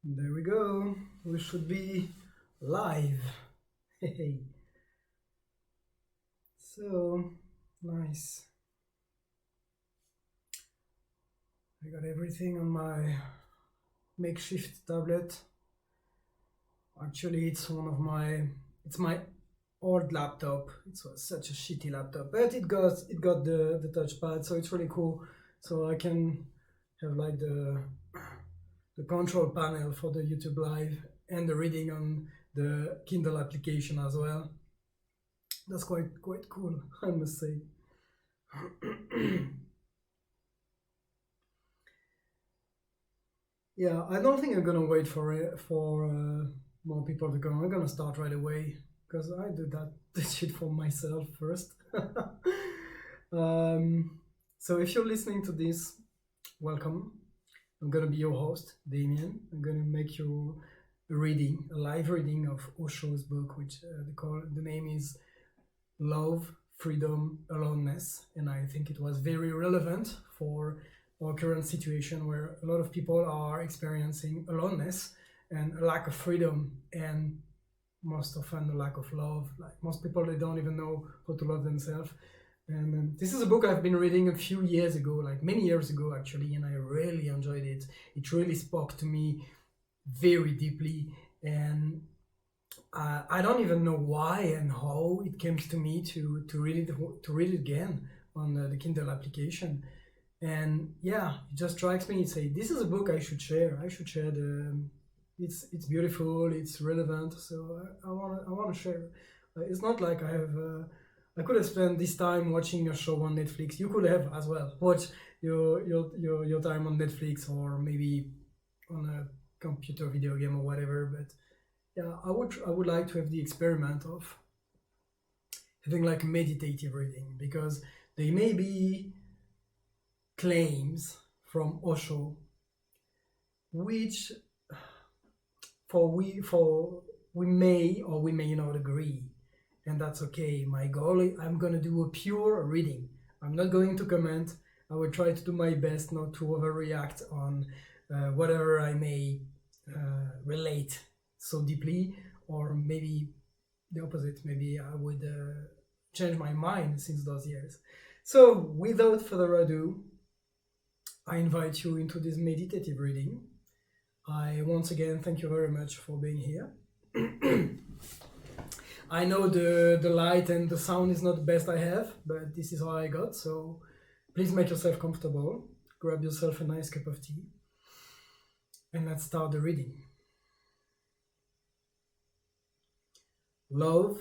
There we go. We should be live. Hey. So nice. I got everything on my makeshift tablet. Actually, it's my old laptop. It's such a shitty laptop, but it got the touchpad, so it's really cool. So I can have like the control panel for the YouTube live and the reading on the Kindle application as well. That's quite cool, I must say. Yeah, I don't think I'm gonna wait for more people to come. I'm gonna start right away because I do this shit for myself first. So if you're listening to this, welcome. I'm gonna be your host, Damien. I'm gonna make you a live reading of Osho's book, which the name is Love, Freedom, Aloneness, and I think it was very relevant for our current situation where a lot of people are experiencing aloneness and a lack of freedom, and most often a lack of love. Like most people, they don't even know how to love themselves. And this is a book I've been reading a few years ago, like many years ago actually, and I really enjoyed it. It really spoke to me very deeply, and I don't even know why and how it came to me to read it again on the Kindle application. And yeah, it just strikes me. Say this is a book I should share. I should share the. It's beautiful. It's relevant. So I want to share. It's not like I could have spent this time watching a show on Netflix. You could have as well watch your time on Netflix or maybe on a computer video game or whatever. But yeah, I would like to have the experiment of having like meditative reading, because there may be claims from Osho which we may or we may not agree, and that's okay. My goal is I'm gonna do a pure reading. I'm not going to comment. I will try to do my best not to overreact on whatever I may relate so deeply, or maybe the opposite. Maybe I would change my mind since those years. So without further ado, I invite you into this meditative reading. I once again thank you very much for being here. I know the light and the sound is not the best I have, but this is how I got, so please make yourself comfortable. Grab yourself a nice cup of tea, and let's start the reading. Love,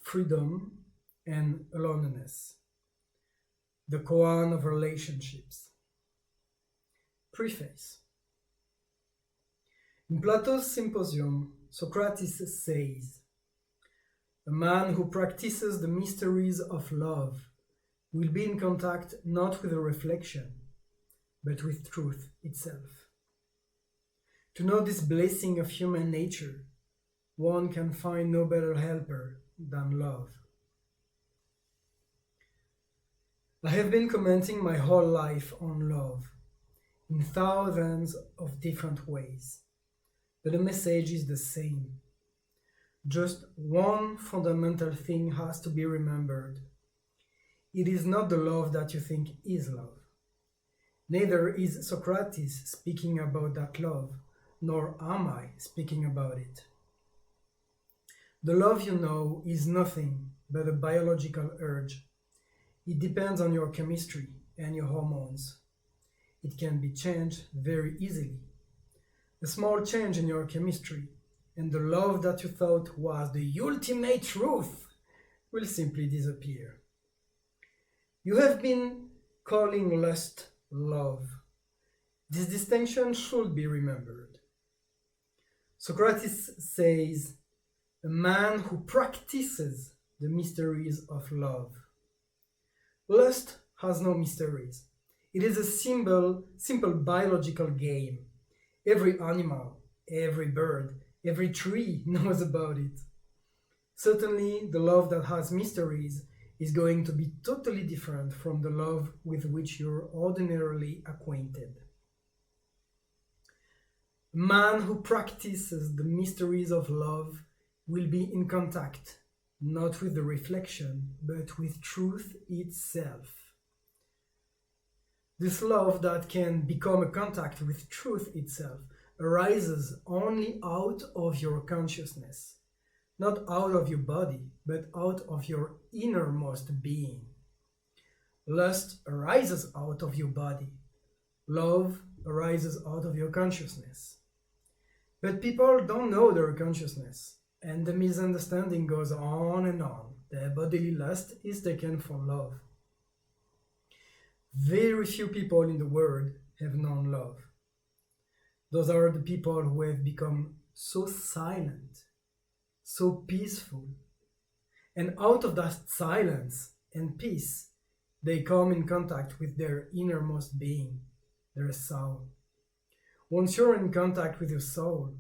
freedom, and aloneness. The koan of relationships. Preface. In Plato's Symposium, Socrates says, "A man who practices the mysteries of love will be in contact not with a reflection, but with truth itself. To know this blessing of human nature, one can find no better helper than love." I have been commenting my whole life on love, in thousands of different ways, but the message is the same. Just one fundamental thing has to be remembered. It is not the love that you think is love. Neither is Socrates speaking about that love, nor am I speaking about it. The love you know is nothing but a biological urge. It depends on your chemistry and your hormones. It can be changed very easily. A small change in your chemistry, and the love that you thought was the ultimate truth will simply disappear. You have been calling lust love. This distinction should be remembered. Socrates says, "A man who practices the mysteries of love." Lust has no mysteries. It is a simple biological game. Every animal, every bird, every tree knows about it. Certainly, the love that has mysteries is going to be totally different from the love with which you're ordinarily acquainted. A man who practices the mysteries of love will be in contact, not with the reflection, but with truth itself. This love that can become a contact with truth itself arises only out of your consciousness, not out of your body, but out of your innermost being. Lust arises out of your body. Love arises out of your consciousness. But people don't know their consciousness, and the misunderstanding goes on and on. Their bodily lust is taken for love. Very few people in the world have known love. Those are the people who have become so silent, so peaceful. And out of that silence and peace, they come in contact with their innermost being, their soul. Once you're in contact with your soul,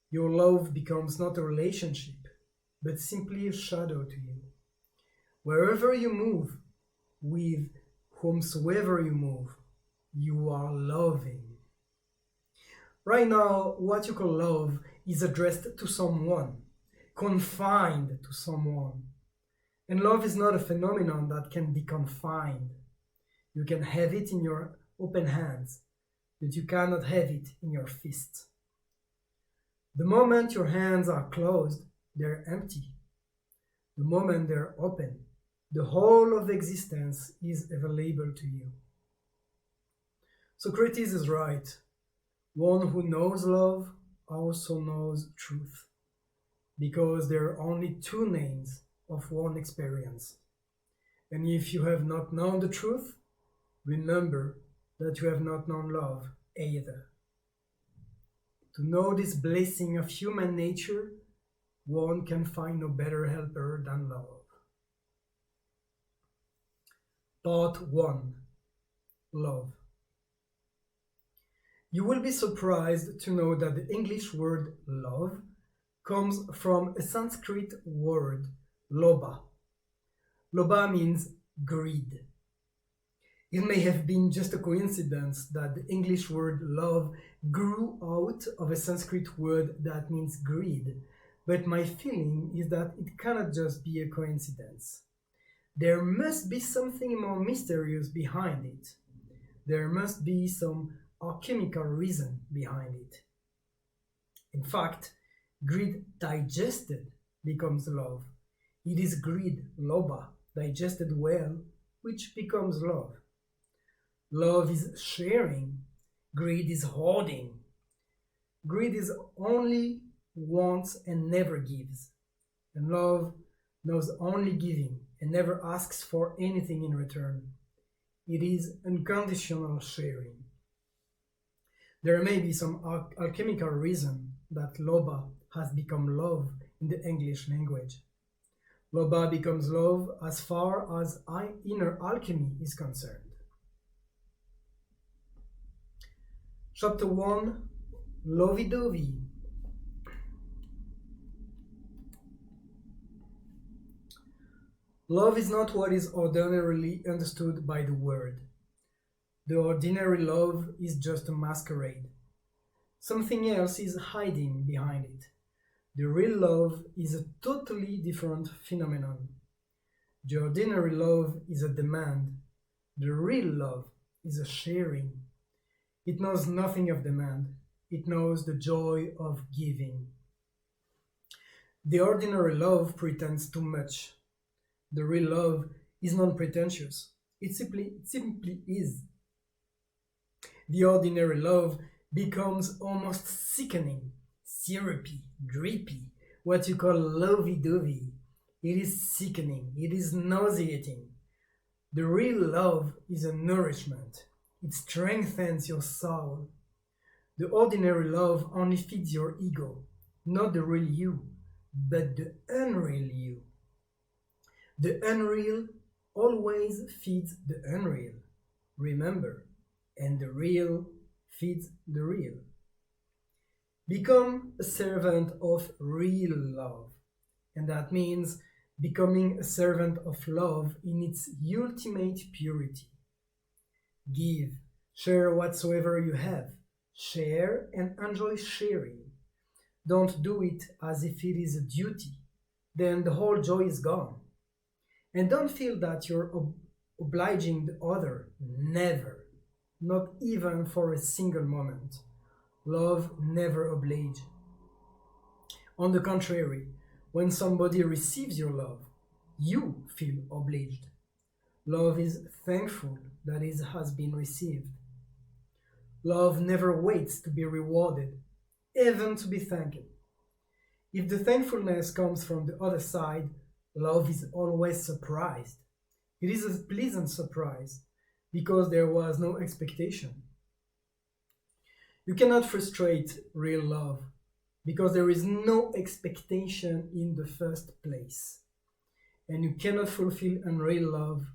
your love becomes not a relationship, but simply a shadow to you. Wherever you move, with whomsoever you move, you are loving. Right now, what you call love is addressed to someone, confined to someone. And love is not a phenomenon that can be confined. You can have it in your open hands, but you cannot have it in your fists. The moment your hands are closed, they're empty. The moment they're open, the whole of existence is available to you. Socrates is right. One who knows love also knows truth, because there are only two names of one experience. And if you have not known the truth, remember that you have not known love either. To know this blessing of human nature, one can find no better helper than love. Part 1. Love. You will be surprised to know that the English word love comes from a Sanskrit word, lobha. Lobha means greed. It may have been just a coincidence that the English word love grew out of a Sanskrit word that means greed, but my feeling is that it cannot just be a coincidence. There must be something more mysterious behind it. There must be some alchemical reason behind it. In fact, greed digested becomes love. It is greed, lobha, digested well, which becomes love. Love is sharing. Greed is hoarding. Greed is only wants and never gives. And love knows only giving and never asks for anything in return. It is unconditional sharing. There may be some alchemical reason that lobha has become love in the English language. Lobha becomes love as far as inner alchemy is concerned. Chapter 1, Lovey-dovey. Love is not what is ordinarily understood by the word. The ordinary love is just a masquerade. Something else is hiding behind it. The real love is a totally different phenomenon. The ordinary love is a demand. The real love is a sharing. It knows nothing of demand. It knows the joy of giving. The ordinary love pretends too much. The real love is non-pretentious. It simply is. The ordinary love becomes almost sickening, syrupy, drippy, what you call lovey-dovey. It is sickening, it is nauseating. The real love is a nourishment. It strengthens your soul. The ordinary love only feeds your ego, not the real you, but the unreal you. The unreal always feeds the unreal, remember, and the real feeds the real. Become a servant of real love, and that means becoming a servant of love in its ultimate purity. Give, share whatsoever you have, Share and enjoy sharing. Don't do it as if it is a duty, then the whole joy is gone. And don't feel that you're obliging the other. Never. Not even for a single moment. Love never obliges. On the contrary, when somebody receives your love, you feel obliged. Love is thankful that it has been received. Love never waits to be rewarded, even to be thanked. If the thankfulness comes from the other side, love is always surprised. It is a pleasant surprise, because there was no expectation. You cannot frustrate real love, because there is no expectation in the first place. And you cannot fulfill unreal love,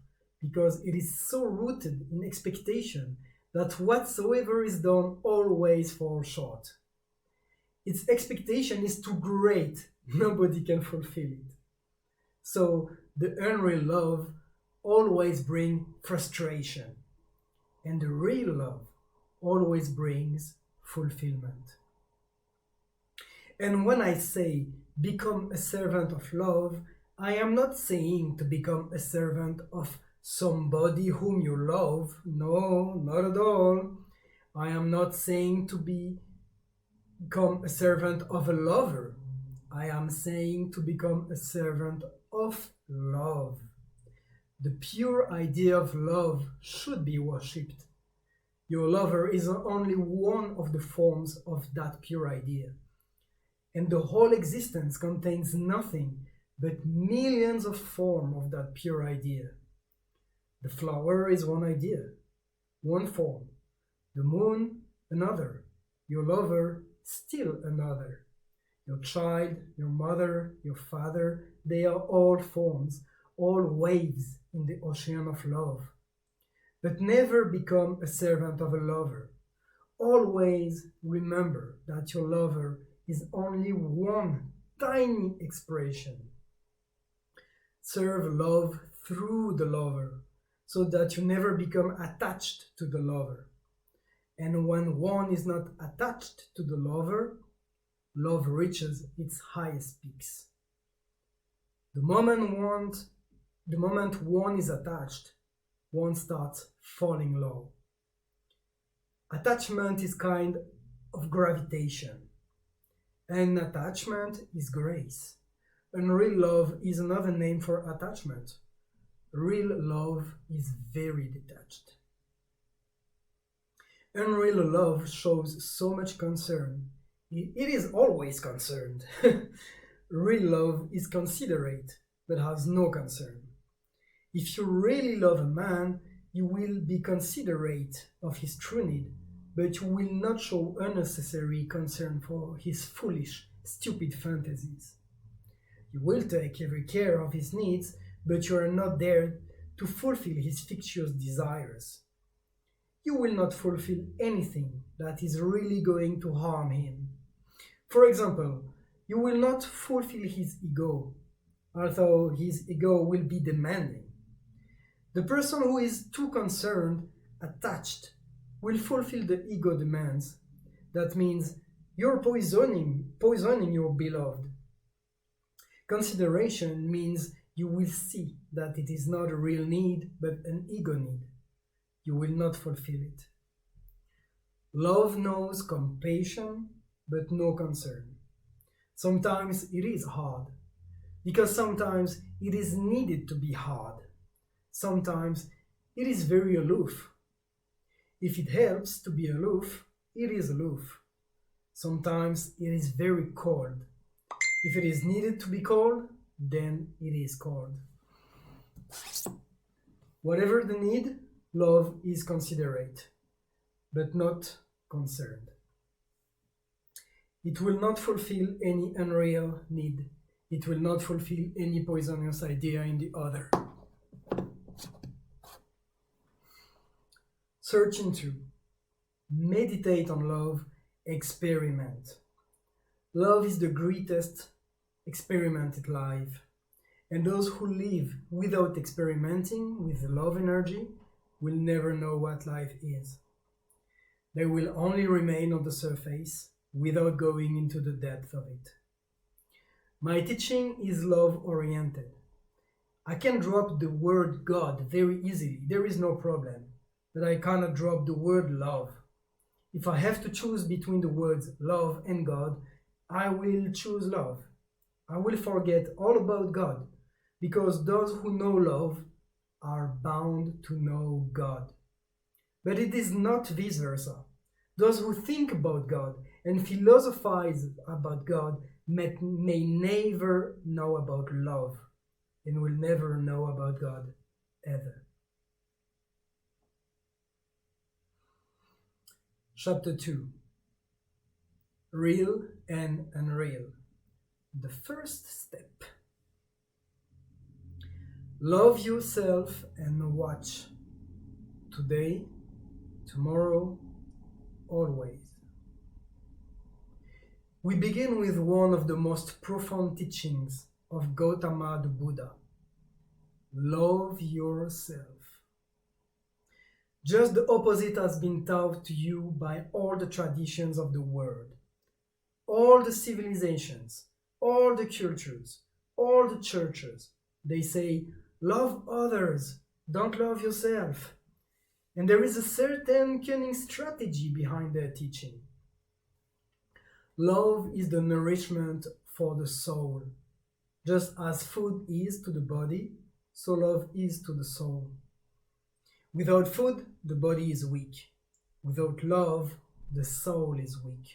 because it is so rooted in expectation that whatsoever is done always falls short. Its expectation is too great, nobody can fulfill it. So the unreal love always brings frustration, and the real love always brings fulfillment. And when I say become a servant of love, I am not saying to become a servant of somebody whom you love. No, not at all. I am not saying to become a servant of a lover. I am saying to become a servant of love. The pure idea of love should be worshipped. Your lover is only one of the forms of that pure idea. And the whole existence contains nothing but millions of forms of that pure idea. The flower is one idea, one form. The moon, another. Your lover, still another. Your child, your mother, your father, they are all forms, all waves in the ocean of love. But never become a servant of a lover. Always remember that your lover is only one tiny expression. Serve love through the lover, so that you never become attached to the lover. And when one is not attached to the lover, love reaches its highest peaks. The moment one is attached, one starts falling low. Attachment is kind of gravitation, and attachment is grace. Unreal love is another name for attachment. Real love is very detached. Unreal love shows so much concern. It is always concerned. Real love is considerate, but has no concern. If you really love a man, you will be considerate of his true need, but you will not show unnecessary concern for his foolish, stupid fantasies. You will take every care of his needs, but you are not there to fulfill his fictitious desires. You will not fulfill anything that is really going to harm him. For example, you will not fulfill his ego, although his ego will be demanding. The person who is too concerned, attached, will fulfill the ego demands. That means you're poisoning your beloved. Consideration means you will see that it is not a real need, but an ego need. You will not fulfill it. Love knows compassion, but no concern. Sometimes it is hard, because sometimes it is needed to be hard. Sometimes it is very aloof. If it helps to be aloof, it is aloof. Sometimes it is very cold. If it is needed to be cold, then it is cold. Whatever the need, love is considerate, but not concerned. It will not fulfill any unreal need. It will not fulfill any poisonous idea in the other. Search into, meditate on love, experiment. Love is the greatest experiment in life, and those who live without experimenting with love energy will never know what life is. They will only remain on the surface without going into the depth of it. My teaching is love-oriented. I can drop the word God very easily, there is no problem, but I cannot drop the word love. If I have to choose between the words love and God, I will choose love. I will forget all about God, because those who know love are bound to know God. But it is not vice versa. Those who think about God and philosophize about God may never know about love and will never know about God ever. Chapter 2. Real and Unreal. The first step. Love yourself and watch. Today, tomorrow, always. We begin with one of the most profound teachings of Gautama the Buddha. Love yourself. Just the opposite has been taught to you by all the traditions of the world, all the civilizations, all the cultures, all the churches. They say, love others, don't love yourself. And there is a certain cunning strategy behind their teaching. Love is the nourishment for the soul. Just as food is to the body, so love is to the soul. Without food, the body is weak. Without love, the soul is weak.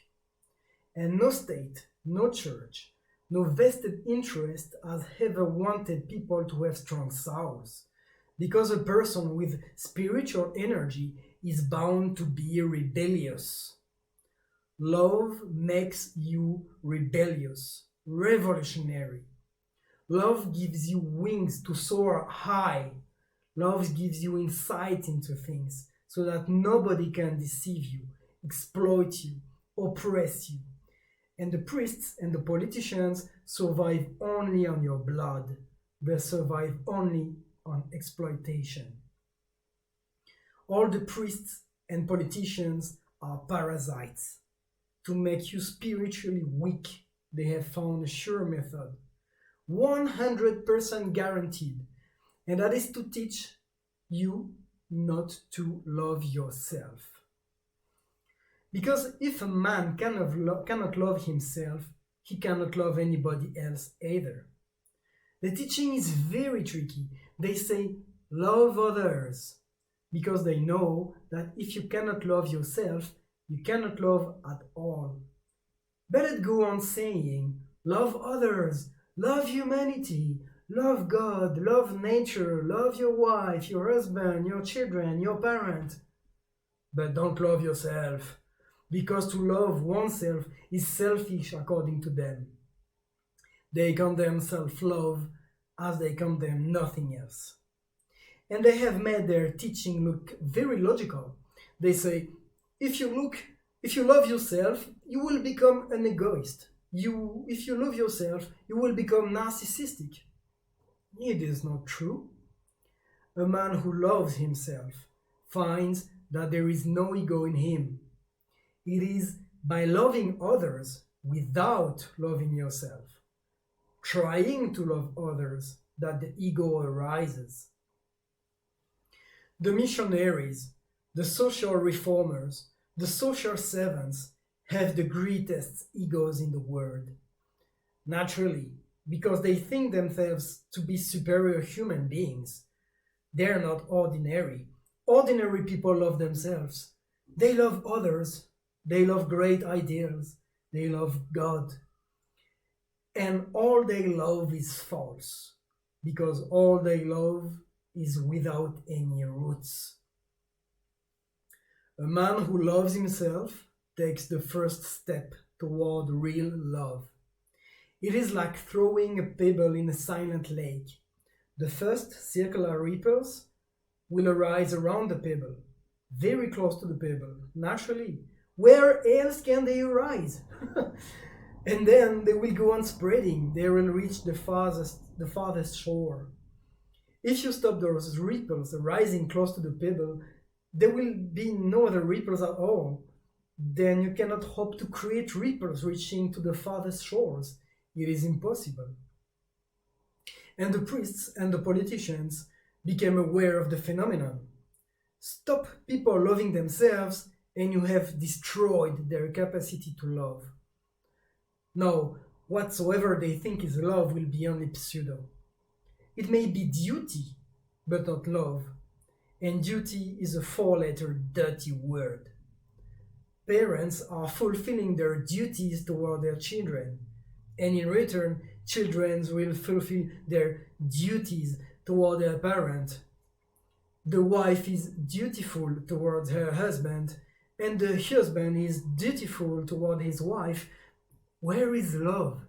And no state, no church, no vested interest has ever wanted people to have strong souls, because a person with spiritual energy is bound to be rebellious. Love makes you rebellious, revolutionary. Love gives you wings to soar high. Love gives you insight into things so that nobody can deceive you, exploit you, oppress you. And the priests and the politicians survive only on your blood. They survive only on exploitation. All the priests and politicians are parasites. To make you spiritually weak, they have found a sure method, 100% guaranteed, and that is to teach you not to love yourself. Because if a man cannot love himself, he cannot love anybody else either. The teaching is very tricky. They say, love others, because they know that if you cannot love yourself, you cannot love at all. But it go on saying, love others, love humanity, love God, love nature, love your wife, your husband, your children, your parents. But don't love yourself, because to love oneself is selfish according to them. They condemn self-love as they condemn nothing else. And they have made their teaching look very logical. They say, if you love yourself, you will become an egoist. If you love yourself, you will become narcissistic. It is not true. A man who loves himself finds that there is no ego in him. It is by loving others without loving yourself, trying to love others, that the ego arises. The missionaries, the social reformers, the social servants have the greatest egos in the world. Naturally, because they think themselves to be superior human beings. They are not ordinary. Ordinary people love themselves. They love others. They love great ideals. They love God. And all they love is false, because all they love is without any roots. A man who loves himself takes the first step toward real love. It is like throwing a pebble in a silent lake. The first circular ripples will arise around the pebble, very close to the pebble, naturally. Where else can they arise? And then they will go on spreading. They will reach the farthest shore. If you stop those ripples arising close to the pebble, there will be no other ripples at all. then you cannot hope to create ripples reaching to the farthest shores. It is impossible. And the priests and the politicians became aware of the phenomenon. Stop people loving themselves, and you have destroyed their capacity to love. Now, whatsoever they think is love will be only pseudo. It may be duty, but not love. And duty is a four-letter dirty word. Parents are fulfilling their duties toward their children, and in return, children will fulfill their duties toward their parent. The wife is dutiful towards her husband, and the husband is dutiful toward his wife. Where is love?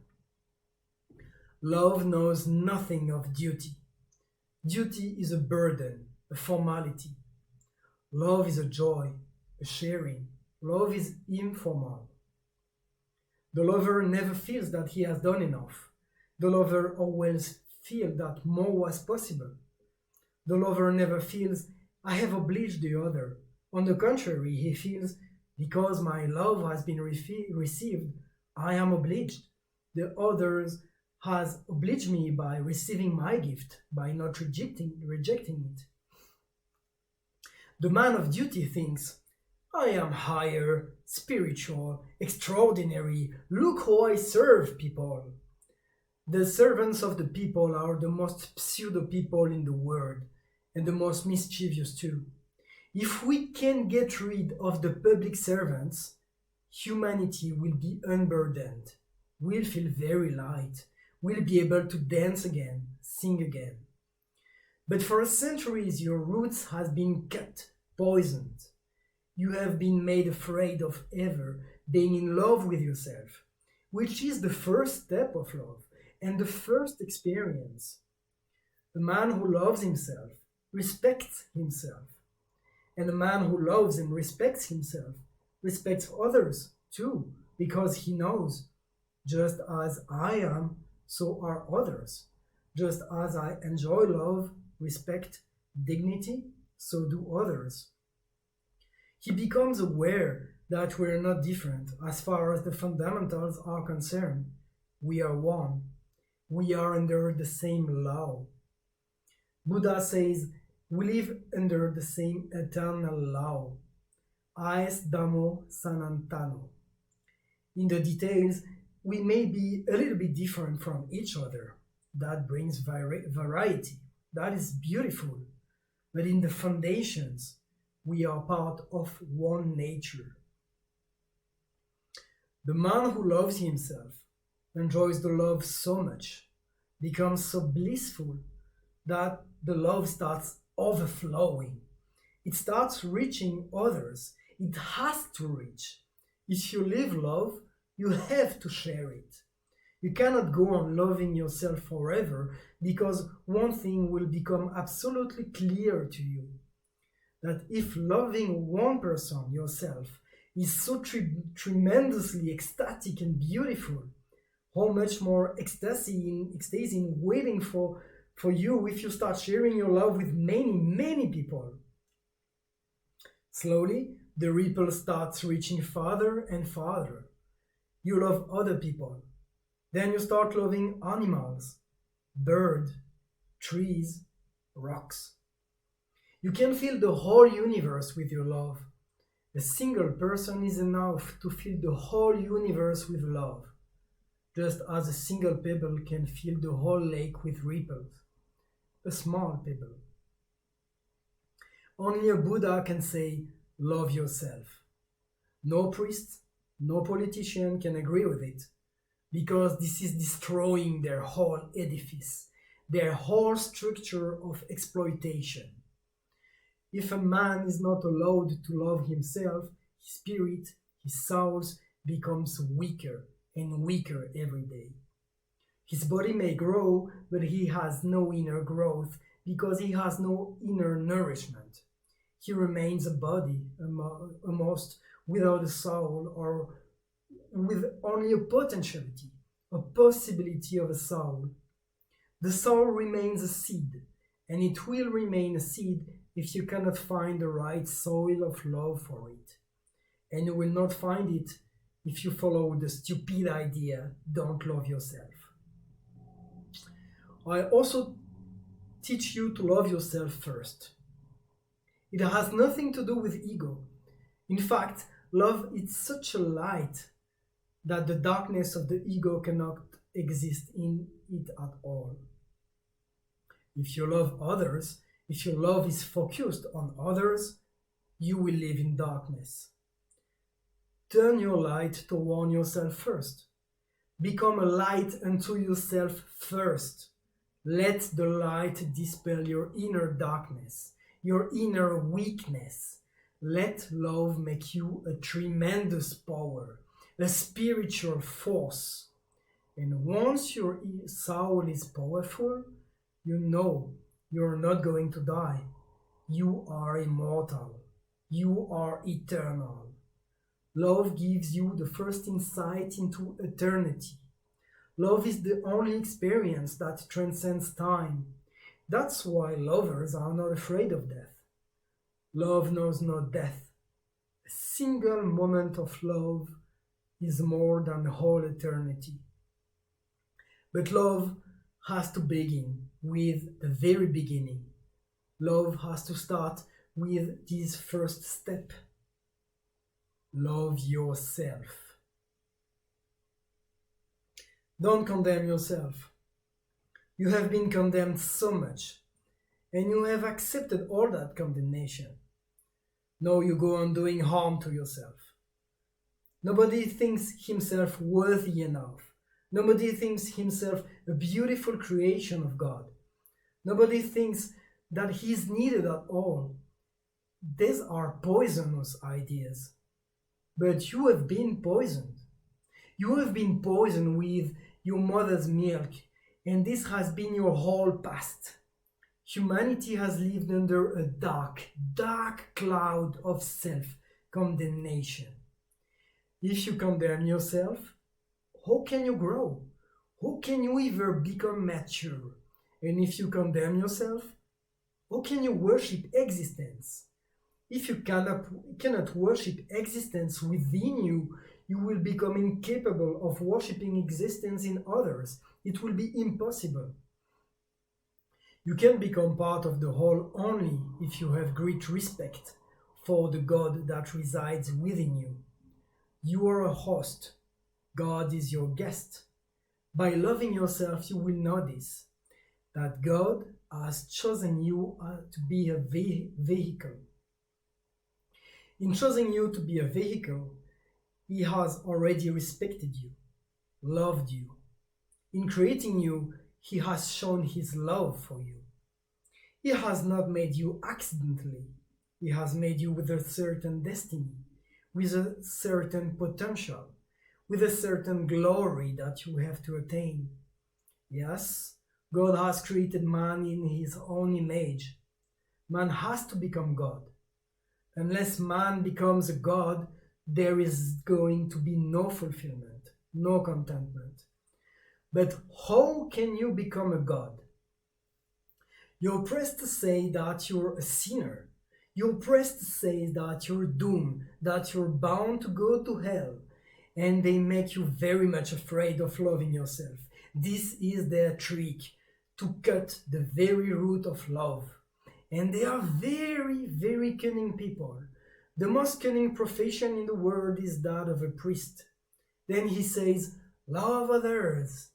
Love knows nothing of duty. Duty is a burden, a formality. Love is a joy, a sharing. Love is informal. The lover never feels that he has done enough. The lover always feels that more was possible. The lover never feels, I have obliged the other. On the contrary, he feels, because my love has been received, I am obliged. The other has obliged me by receiving my gift, by not rejecting it. The man of duty thinks, I am higher, spiritual, extraordinary. Look how I serve people. The servants of the people are the most pseudo people in the world, and the most mischievous too. If we can get rid of the public servants, humanity will be unburdened. We'll feel very light. We'll be able to dance again, sing again. But for centuries your roots have been cut, poisoned. You have been made afraid of ever being in love with yourself, which is the first step of love and the first experience. The man who loves himself respects himself. And a man who loves and respects himself respects others too, because he knows, just as I am, so are others. Just as I enjoy love, respect, dignity, so do others. He becomes aware that we're not different as far as the fundamentals are concerned. We are one. We are under the same law. Buddha says, we live under the same eternal law. Ais Dhammo Sanantano. In the details, we may be a little bit different from each other. That brings variety. That is beautiful. But in the foundations, we are part of one nature. The man who loves himself enjoys the love so much, becomes so blissful, that the love starts overflowing. It starts reaching others. It has to reach. If you live love, you have to share it. You cannot go on loving yourself forever, because one thing will become absolutely clear to you. That if loving one person, yourself, is so tremendously ecstatic and beautiful, how much more ecstasy in waiting for you if you start sharing your love with many people. Slowly, the ripple starts reaching farther and farther. You love other people. Then you start loving animals, birds, trees, rocks. You can fill the whole universe with your love. A single person is enough to fill the whole universe with love, just as a single pebble can fill the whole lake with ripples. A small pebble. Only a Buddha can say, love yourself. No priest, no politician can agree with it, because this is destroying their whole edifice, their whole structure of exploitation. If a man is not allowed to love himself, his spirit, his soul becomes weaker and weaker every day. His body may grow, but he has no inner growth because he has no inner nourishment. He remains a body, almost without a soul, or with only a potentiality, a possibility of a soul. The soul remains a seed, and it will remain a seed if you cannot find the right soil of love for it. and you will not find it if you follow the stupid idea, don't love yourself. I also teach you to love yourself first. It has nothing to do with ego. In fact, love is such a light that the darkness of the ego cannot exist in it at all. If you love others, if your love is focused on others, you will live in darkness. Turn your light toward yourself first. Become a light unto yourself first. Let the light dispel your inner darkness, your inner weakness. Let love make you a tremendous power, a spiritual force. And once your soul is powerful, you know you're not going to die. You are immortal. You are eternal. Love gives you the first insight into eternity. Love is the only experience that transcends time. That's why lovers are not afraid of death. Love knows no death. A single moment of love is more than a whole eternity. But love has to begin with the very beginning. Love has to start with this first step. Love yourself. Don't condemn yourself. You have been condemned so much, and you have accepted all that condemnation. Now you go on doing harm to yourself. Nobody thinks himself worthy enough. Nobody thinks himself a beautiful creation of God. Nobody thinks that he is needed at all. These are poisonous ideas. But you have been poisoned. You have been poisoned with your mother's milk, and this has been your whole past. Humanity has lived under a dark, dark cloud of self-condemnation. If you condemn yourself, how can you grow? How can you ever become mature? And if you condemn yourself, how can you worship existence? If you cannot worship existence within you, you will become incapable of worshipping existence in others. It will be impossible. You can become part of the whole only if you have great respect for the God that resides within you. You are a host. God is your guest. By loving yourself, you will notice that God has chosen you to be a vehicle. In choosing you to be a vehicle, He has already respected you, loved you. In creating you, He has shown His love for you. He has not made you accidentally. He has made you with a certain destiny, with a certain potential, with a certain glory that you have to attain. Yes, God has created man in His own image. Man has to become God. Unless man becomes a God, there is going to be no fulfillment, no contentment. But how can you become a God? You're pressed to say that you're a sinner. You're pressed to say that you're doomed, that you're bound to go to hell. And they make you very much afraid of loving yourself. This is their trick, to cut the very root of love. And they are very, very cunning people. The most cunning profession in the world is that of a priest. Then he says, love others.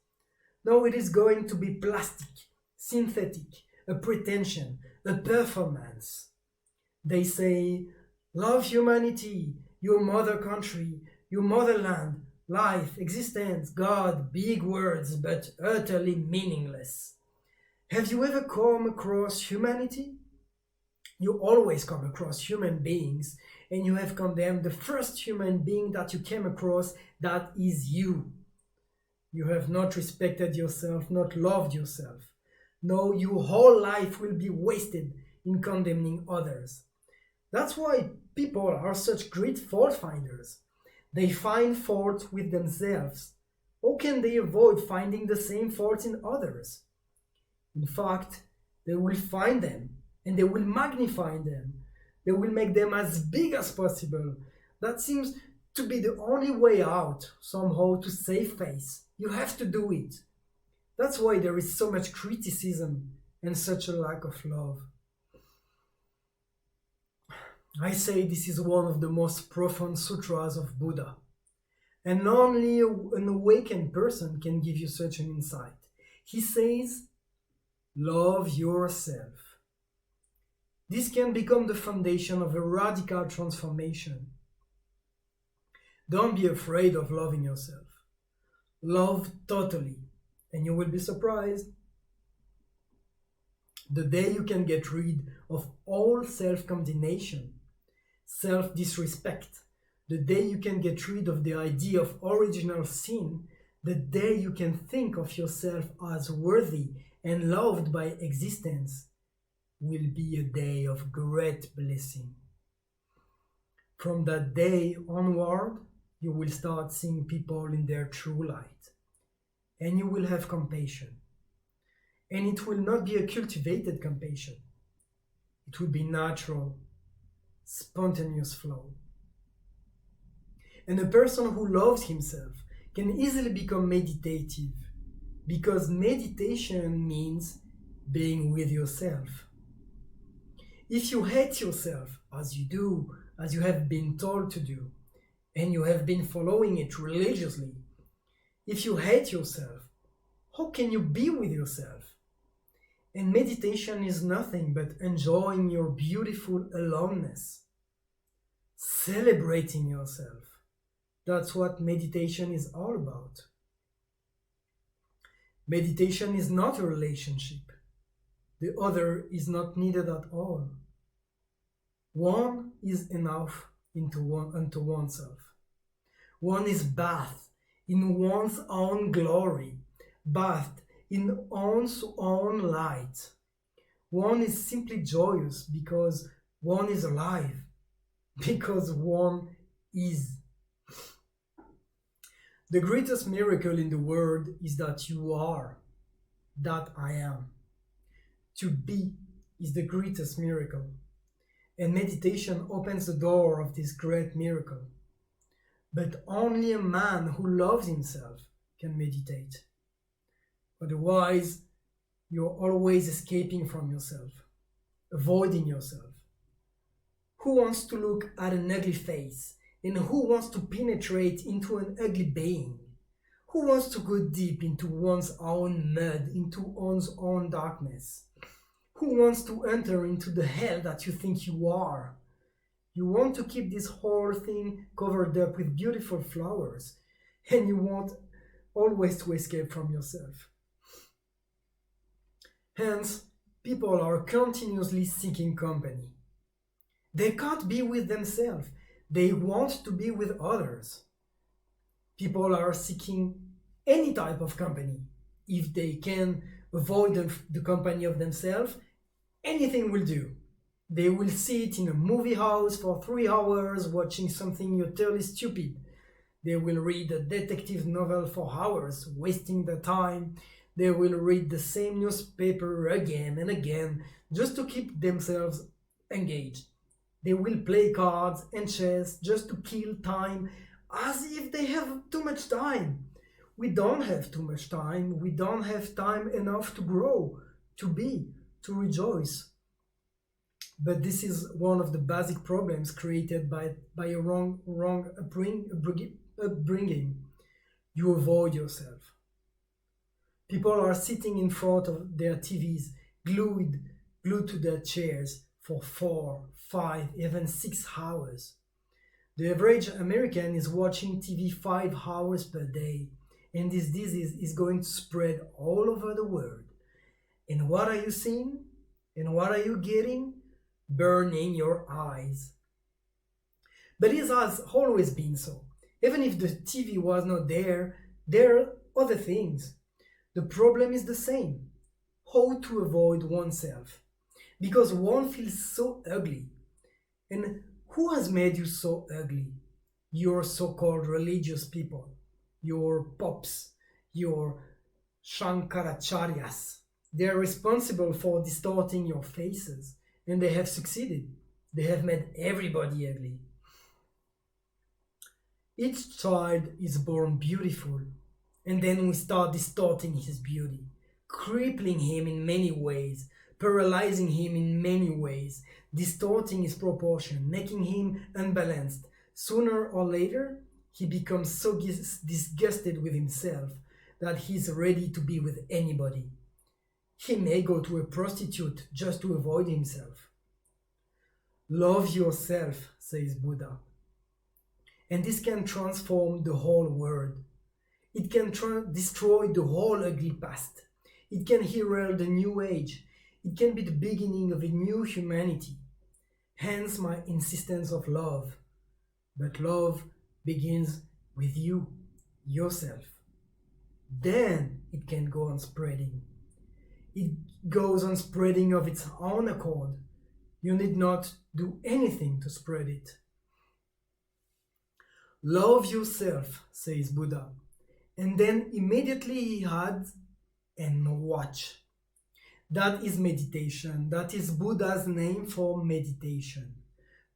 No, it is going to be plastic, synthetic, a pretension, a performance. They say, love humanity, your mother country, your motherland, life, existence, God, big words, but utterly meaningless. Have you ever come across humanity? You always come across human beings, and you have condemned the first human being that you came across, that is you. You have not respected yourself, not loved yourself. No, your whole life will be wasted in condemning others. That's why people are such great fault finders. They find fault with themselves. How can they avoid finding the same faults in others? In fact, they will find them, and they will magnify them. They will make them as big as possible. That seems to be the only way out, somehow, to save face. You have to do it. That's why there is so much criticism and such a lack of love. I say this is one of the most profound sutras of Buddha. And only an awakened person can give you such an insight. He says, love yourself. This can become the foundation of a radical transformation. Don't be afraid of loving yourself. Love totally, and you will be surprised. The day you can get rid of all self-condemnation, self-disrespect, the day you can get rid of the idea of original sin, the day you can think of yourself as worthy and loved by existence, will be a day of great blessing. From that day onward, you will start seeing people in their true light, and you will have compassion. And it will not be a cultivated compassion. It will be natural, spontaneous flow. And a person who loves himself can easily become meditative, because meditation means being with yourself. If you hate yourself, as you do, as you have been told to do, and you have been following it religiously, if you hate yourself, how can you be with yourself? And meditation is nothing but enjoying your beautiful aloneness, celebrating yourself. That's what meditation is all about. Meditation is not a relationship. The other is not needed at all. One is enough unto oneself. One is bathed in one's own glory, bathed in one's own light. One is simply joyous because one is alive, because one is. The greatest miracle in the world is that you are, that I am. To be is the greatest miracle, and meditation opens the door of this great miracle. But only a man who loves himself can meditate. Otherwise, you're always escaping from yourself, avoiding yourself. Who wants to look at an ugly face? And who wants to penetrate into an ugly being? Who wants to go deep into one's own mud, into one's own darkness? Who wants to enter into the hell that you think you are? You want to keep this whole thing covered up with beautiful flowers, and you want always to escape from yourself. Hence, people are continuously seeking company. They can't be with themselves. They want to be with others. People are seeking any type of company. If they can avoid the company of themselves, anything will do. They will sit in a movie house for 3 hours watching something utterly stupid. They will read a detective novel for hours, wasting their time. They will read the same newspaper again and again just to keep themselves engaged. They will play cards and chess just to kill time, as if they have too much time. We don't have too much time. We don't have time enough to grow, to be, to rejoice. But this is one of the basic problems created by a wrong upbringing. You avoid yourself. People are sitting in front of their TVs, glued to their chairs for 4, 5, even 6 hours. The average American is watching TV 5 hours per day, and this disease is going to spread all over the world. And what are you seeing? And what are you getting? Burning your eyes. But it has always been so. Even if the TV was not there, there are other things. The problem is the same. How to avoid oneself. Because one feels so ugly. And who has made you so ugly? Your so-called religious people, your pops, your Shankaracharyas. They are responsible for distorting your faces, and they have succeeded. They have made everybody ugly. Each child is born beautiful, and then we start distorting his beauty, crippling him in many ways, paralyzing him in many ways, distorting his proportion, making him unbalanced. Sooner or later, he becomes so disgusted with himself that he's ready to be with anybody. He may go to a prostitute just to avoid himself. Love yourself, says Buddha. And this can transform the whole world. It can destroy the whole ugly past. It can herald a new age. It can be the beginning of a new humanity. Hence my insistence of love. But love begins with you, yourself. Then it can go on spreading. It goes on spreading of its own accord. You need not do anything to spread it. Love yourself, says Buddha. And then immediately he adds, and watch. That is meditation. That is Buddha's name for meditation.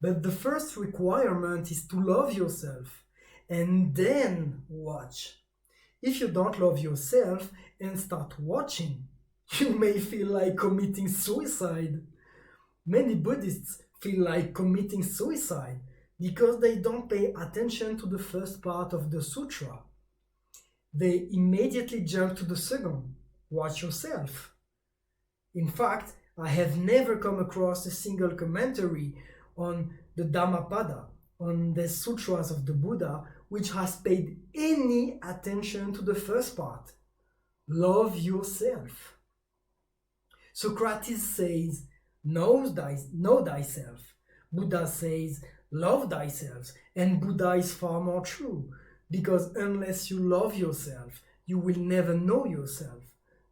But the first requirement is to love yourself and then watch. If you don't love yourself and start watching, you may feel like committing suicide. Many Buddhists feel like committing suicide because they don't pay attention to the first part of the sutra. They immediately jump to the second, watch yourself. In fact, I have never come across a single commentary on the Dhammapada, on the sutras of the Buddha, which has paid any attention to the first part. Love yourself. Socrates says, know thyself. Buddha says, love thyself. And Buddha is far more true, because unless you love yourself, you will never know yourself.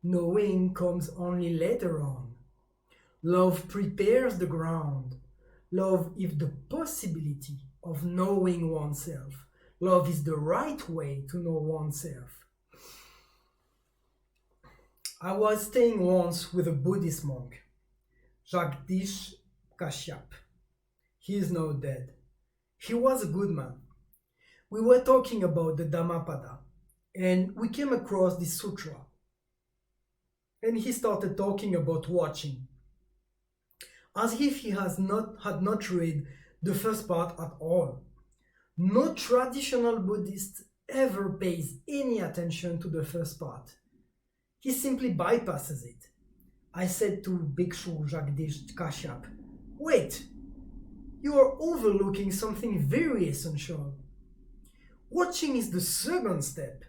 Knowing comes only later on. Love prepares the ground. Love is the possibility of knowing oneself. Love is the right way to know oneself. I was staying once with a Buddhist monk, Jagdish Kashyap. He is now dead. He was a good man. We were talking about the Dhammapada, and we came across this sutra. And he started talking about watching, as if he had not read the first part at all. No traditional Buddhist ever pays any attention to the first part. He simply bypasses it. I said to Bhikshu Jagdish Kashyap, wait, you are overlooking something very essential. Watching is the second step,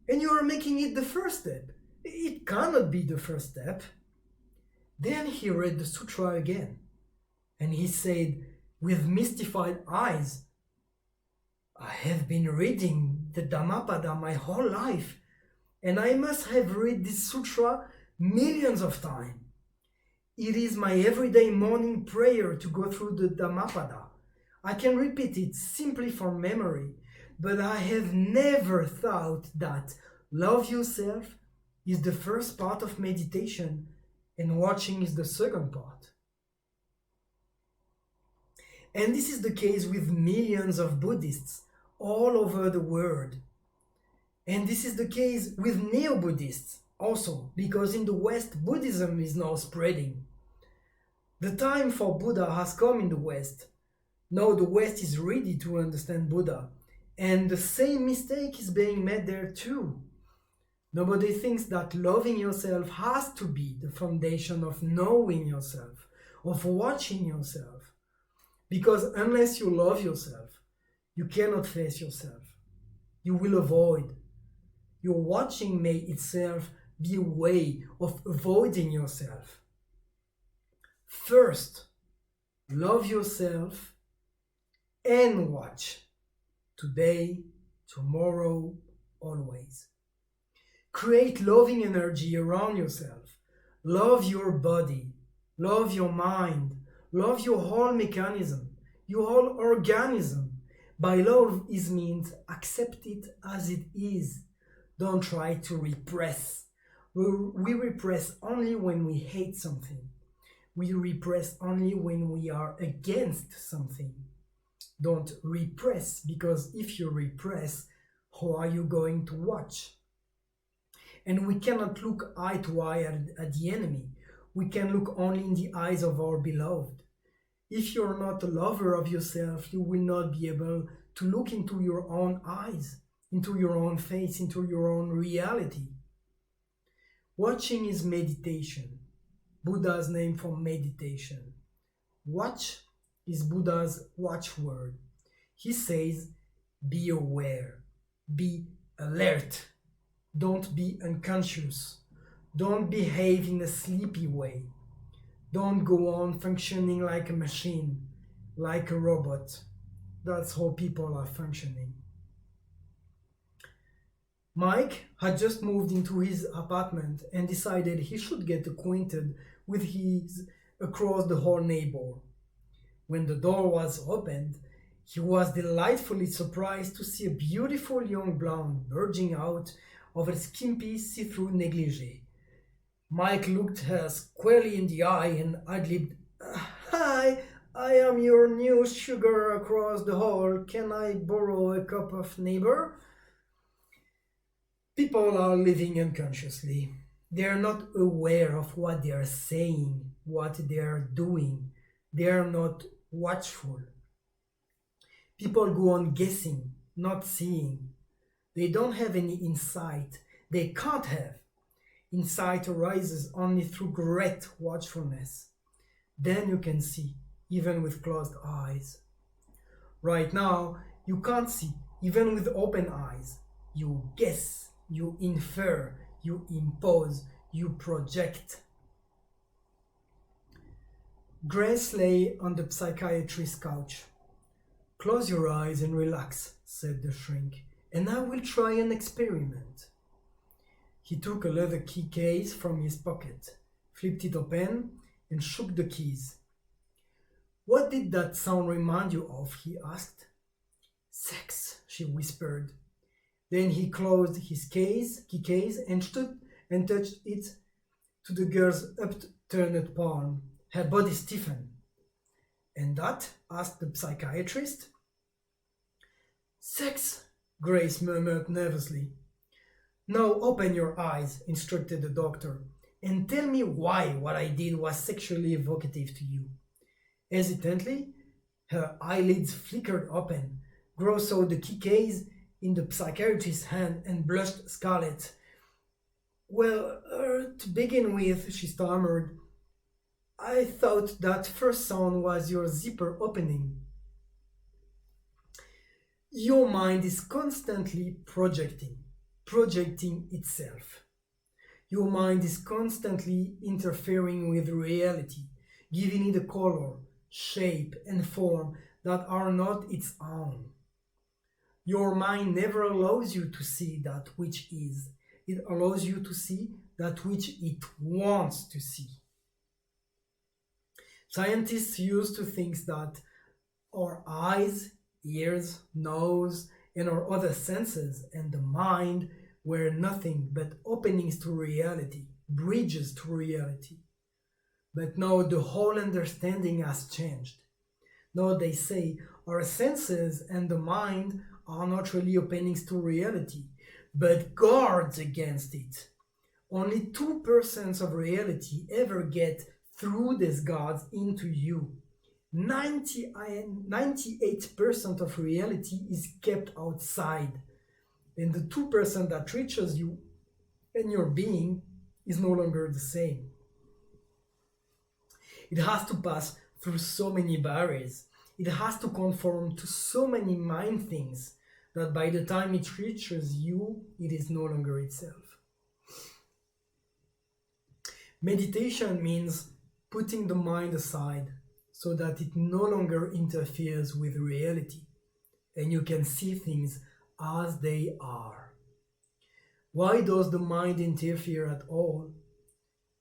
and you are making it the first step. It cannot be the first step. Then he read the sutra again, and he said with mystified eyes, I have been reading the Dhammapada my whole life, and I must have read this sutra millions of times. It is my everyday morning prayer to go through the Dhammapada. I can repeat it simply from memory, but I have never thought that love yourself is the first part of meditation and watching is the second part. And this is the case with millions of Buddhists all over the world. And this is the case with neo-Buddhists also, because in the West, Buddhism is now spreading. The time for Buddha has come in the West. Now the West is ready to understand Buddha. And the same mistake is being made there too. Nobody thinks that loving yourself has to be the foundation of knowing yourself, of watching yourself. Because unless you love yourself, you cannot face yourself. You will avoid. Your watching may itself be a way of avoiding yourself. First, love yourself and watch. Today, tomorrow, always. Create loving energy around yourself. Love your body. Love your mind. Love your whole mechanism, your whole organism. By love is means accept it as it is. Don't try to repress. We repress only when we hate something. We repress only when we are against something. Don't repress, because if you repress, how are you going to watch? And we cannot look eye to eye at the enemy. We can look only in the eyes of our beloved. If you're not a lover of yourself, you will not be able to look into your own eyes, into your own face, into your own reality. Watching is meditation. Buddha's name for meditation. Watch is Buddha's watchword. He says, be aware, be alert. Don't be unconscious. Don't behave in a sleepy way. Don't go on functioning like a machine, like a robot. That's how people are functioning. Mike had just moved into his apartment and decided he should get acquainted with his across-the-hall neighbor. When the door was opened, he was delightfully surprised to see a beautiful young blonde burgeoning out of a skimpy see-through negligee. Mike looked her squarely in the eye and ad-libbed, "Hi, I am your new sugar across the hall. Can I borrow a cup of neighbor?" People are living unconsciously. They are not aware of what they are saying, what they are doing. They are not watchful. People go on guessing, not seeing. They don't have any insight. They can't have. Insight arises only through great watchfulness. Then you can see, even with closed eyes. Right now, you can't see, even with open eyes. You guess, you infer, you impose, you project. Grace lay on the psychiatrist's couch. "Close your eyes and relax," said the shrink, "and I will try an experiment." He took a leather key case from his pocket, flipped it open, and shook the keys. "What did that sound remind you of?" he asked. "Sex," she whispered. Then he closed his key case and stood and touched it to the girl's upturned palm. Her body stiffened. "And that?" asked the psychiatrist. "Sex," Grace murmured nervously. "Now open your eyes," instructed the doctor, "and tell me why what I did was sexually evocative to you." Hesitantly, her eyelids flickered open. Grace saw the key case in the psychiatrist's hand and blushed scarlet. "Well, to begin with," she stammered, "I thought that first sound was your zipper opening." Your mind is constantly projecting itself. Your mind is constantly interfering with reality, giving it a color, shape, and form that are not its own. Your mind never allows you to see that which is. It allows you to see that which it wants to see. Scientists used to think that our eyes, ears, nose, and our other senses and the mind were nothing but openings to reality, bridges to reality. But now the whole understanding has changed. Now they say our senses and the mind are not really openings to reality, but guards against it. Only 2% of reality ever get through these guards into you. 98% of reality is kept outside, and the 2% that reaches you and your being is no longer the same. It has to pass through so many barriers. It has to conform to so many mind things that by the time it reaches you, it is no longer itself. Meditation means putting the mind aside so that it no longer interferes with reality and you can see things as they are. Why does the mind interfere at all?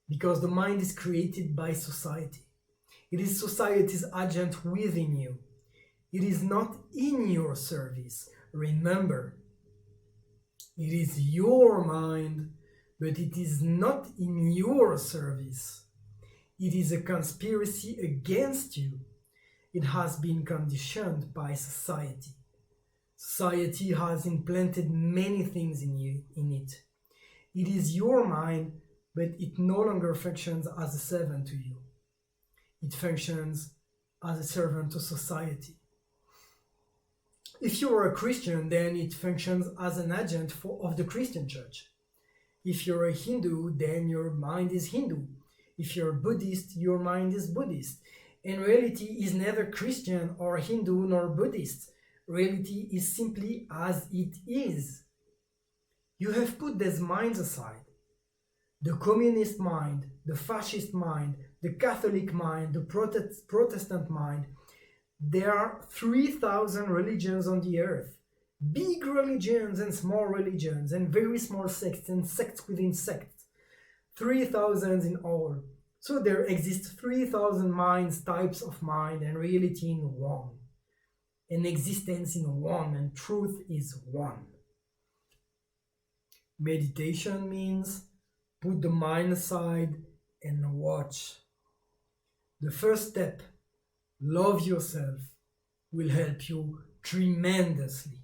Because the mind is created by society. It is society's agent within you. It is not in your service. Remember, it is your mind, but it is not in your service. It is a conspiracy against you. it has been conditioned by society. Society has implanted many things in it. It is your mind, but it no longer functions as a servant to you. It functions as a servant to society. If you are a Christian, then it functions as an agent of the Christian church. If you're a Hindu, then your mind is Hindu. If you're Buddhist, your mind is Buddhist. And reality is neither Christian or Hindu nor Buddhist. Reality is simply as it is. You have put these minds aside. The communist mind, the fascist mind, the Catholic mind, the Protestant mind. There are 3,000 religions on the earth. Big religions and small religions and very small sects and sects within sects. 3,000 in all. So there exist 3,000 minds, types of mind, and reality in one. And existence in one, and truth is one. Meditation means put the mind aside and watch. The first step, love yourself, will help you tremendously.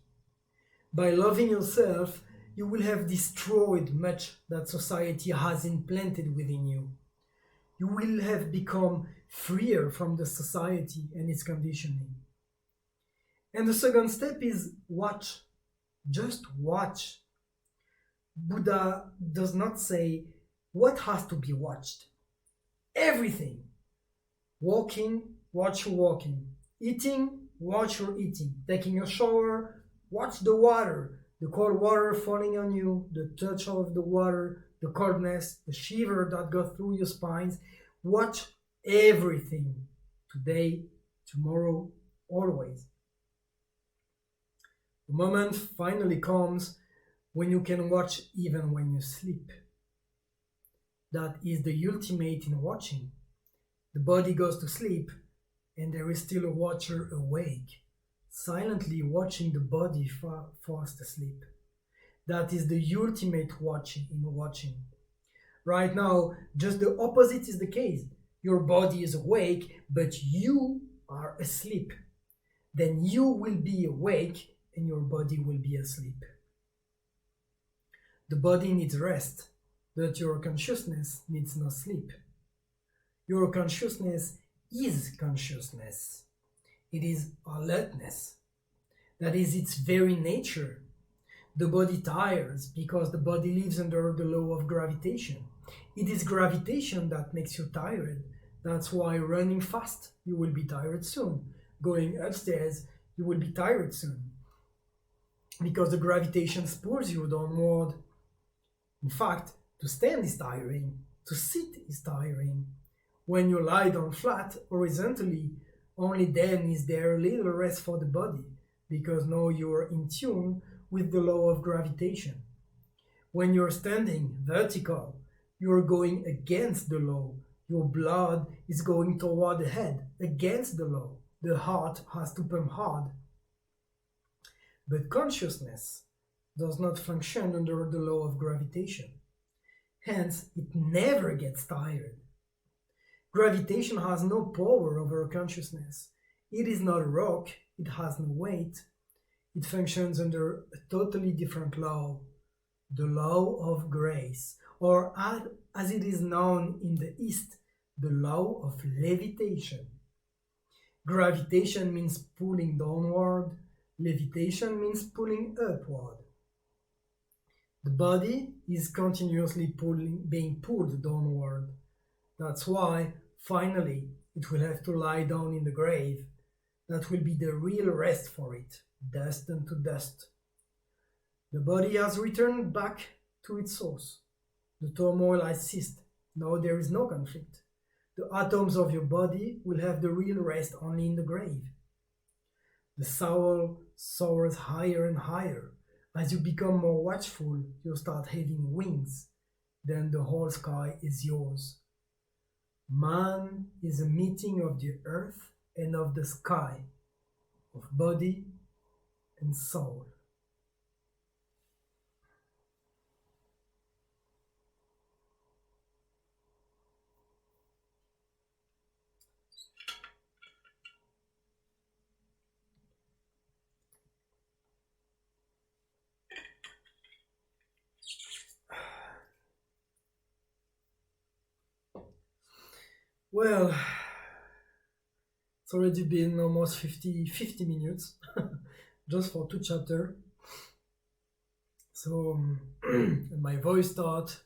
By loving yourself, you will have destroyed much that society has implanted within you. You will have become freer from the society and its conditioning. And the second step is watch. Just watch. Buddha does not say what has to be watched. Everything. Walking, watch your walking. Eating, watch your eating. Taking a shower, watch the water. The cold water falling on you, the touch of the water, the coldness, the shiver that goes through your spines. Watch everything. Today, tomorrow, always. The moment finally comes when you can watch even when you sleep. That is the ultimate in watching. The body goes to sleep and there is still a watcher awake, silently watching the body fast asleep. That is the ultimate watching in watching. Right now, just the opposite is the case. Your body is awake, but you are asleep. Then you will be awake and your body will be asleep. The body needs rest, but your consciousness needs no sleep. Your consciousness is consciousness. It is alertness. That is its very nature. The body tires because the body lives under the law of gravitation. It is gravitation that makes you tired. That's why running fast, you will be tired soon. Going upstairs, you will be tired soon. Because the gravitation pulls you downward. In fact, to stand is tiring. To sit is tiring. When you lie down flat, horizontally, only then is there a little rest for the body, because now you are in tune with the law of gravitation. When you're standing vertical, you're going against the law. Your blood is going toward the head, against the law. The heart has to pump hard. But consciousness does not function under the law of gravitation. Hence, it never gets tired. Gravitation has no power over consciousness. It is not a rock, it has no weight. It functions under a totally different law, the law of grace, or as it is known in the East, the law of levitation. Gravitation means pulling downward, levitation means pulling upward. The body is continuously being pulled downward. That's why, finally, it will have to lie down in the grave. That will be the real rest for it, dust unto dust. The body has returned back to its source. The turmoil has ceased. Now there is no conflict. The atoms of your body will have the real rest only in the grave. The soul soars higher and higher. As you become more watchful, you start having wings. Then the whole sky is yours. Man is a meeting of the earth and of the sky, of body and soul. Well, it's already been almost 50 minutes just for 2 chapters. So and my voice start,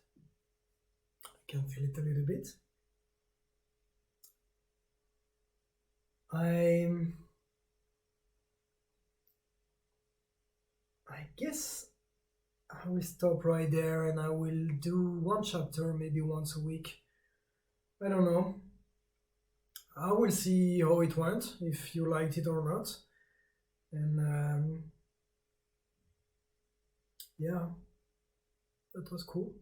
I can feel it a little bit. I guess I will stop right there and I will do 1 chapter maybe once a week. I don't know. I will see how it went, if you liked it or not. And yeah, that was cool.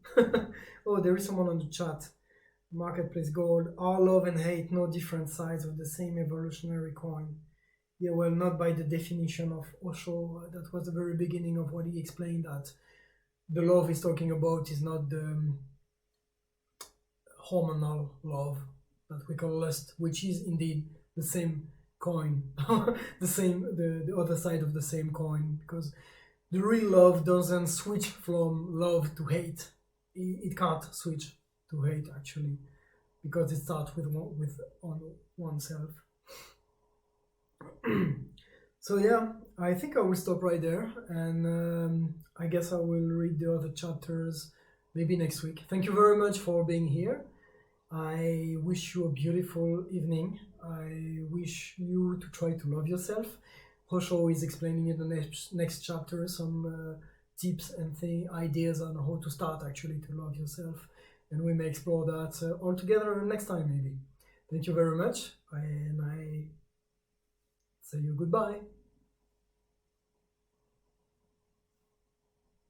Oh, there is someone on the chat. Marketplace Gold. Are love and hate no different sides of the same evolutionary coin? Yeah, well, not by the definition of Osho. That was the very beginning of what he explained, that the love he's talking about is not the hormonal love that we call lust, which is indeed the same coin, the other side of the same coin, because the real love doesn't switch from love to hate. It can't switch to hate actually, because it starts with on oneself. So yeah, I think I will stop right there, and I guess I will read the other chapters maybe next week. Thank you very much for being here. I wish you a beautiful evening. I wish you to try to love yourself. Osho is explaining in the next chapter some tips and ideas on how to start actually to love yourself, and we may explore that all together next time maybe. Thank you very much, and I say you goodbye.